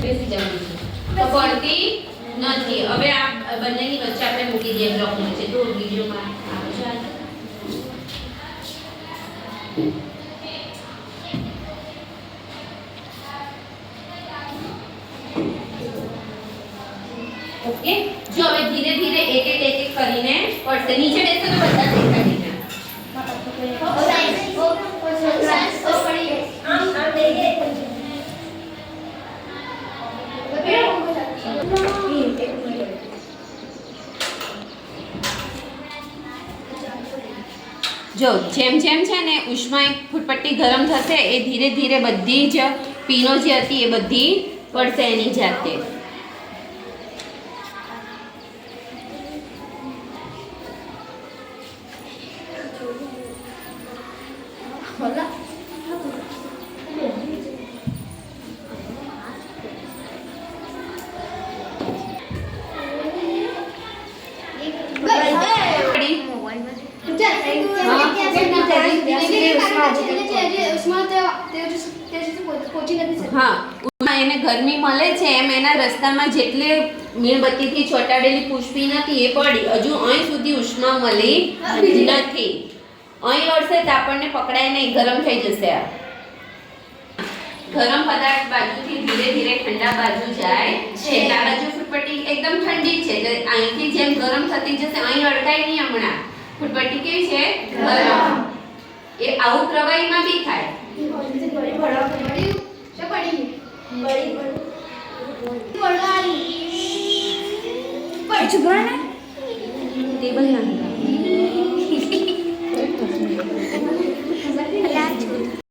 બેસી જવાનું છે તો પડતી નથી. હવે આ બંનેની વચ્ચે આપણે મૂકી દઈએ બ્લોક નીચે. તો વિડિયોમાં આવશે ઓકે. જો હવે ધીરે ધીરે એક એક કરીને પડશે. નીચે બેસો તો બધા દેખાય નહીં. જો જેમ જેમ છે ને ઉષ્મા ફૂટપટ્ટી ગરમ થશે એ ધીરે ધીરે બધી જ પીનો જે હતી એ બધી પડશે એની જાતે. હા, એને ગરમી મળે છે એમ એના રસ્તામાં જેટલે મીણબત્તીથી ચોંટાડેલી પુષ્પી નથી એ પડી. હજુ અહીં સુધી ઉષ્મા મળી નથી. અહીં અડશે તો આપણને પકડાય નહીં, ગરમ થઈ જશે. આ ગરમ પદાર્થ બાજુથી ધીરે ધીરે ઠંડા બાજુ જાય છે. આ બાજુ ફૂટપટ્ટી એકદમ ઠંડી છે, અહીંથી જેમ ગરમ થતી જશે અહીં અડકાય નહીં. હમણાં ફૂટપટ્ટી કેવી છે? ગરમ. એ આવું પ્રવાહીમાં બી થાય. ટેબલ ના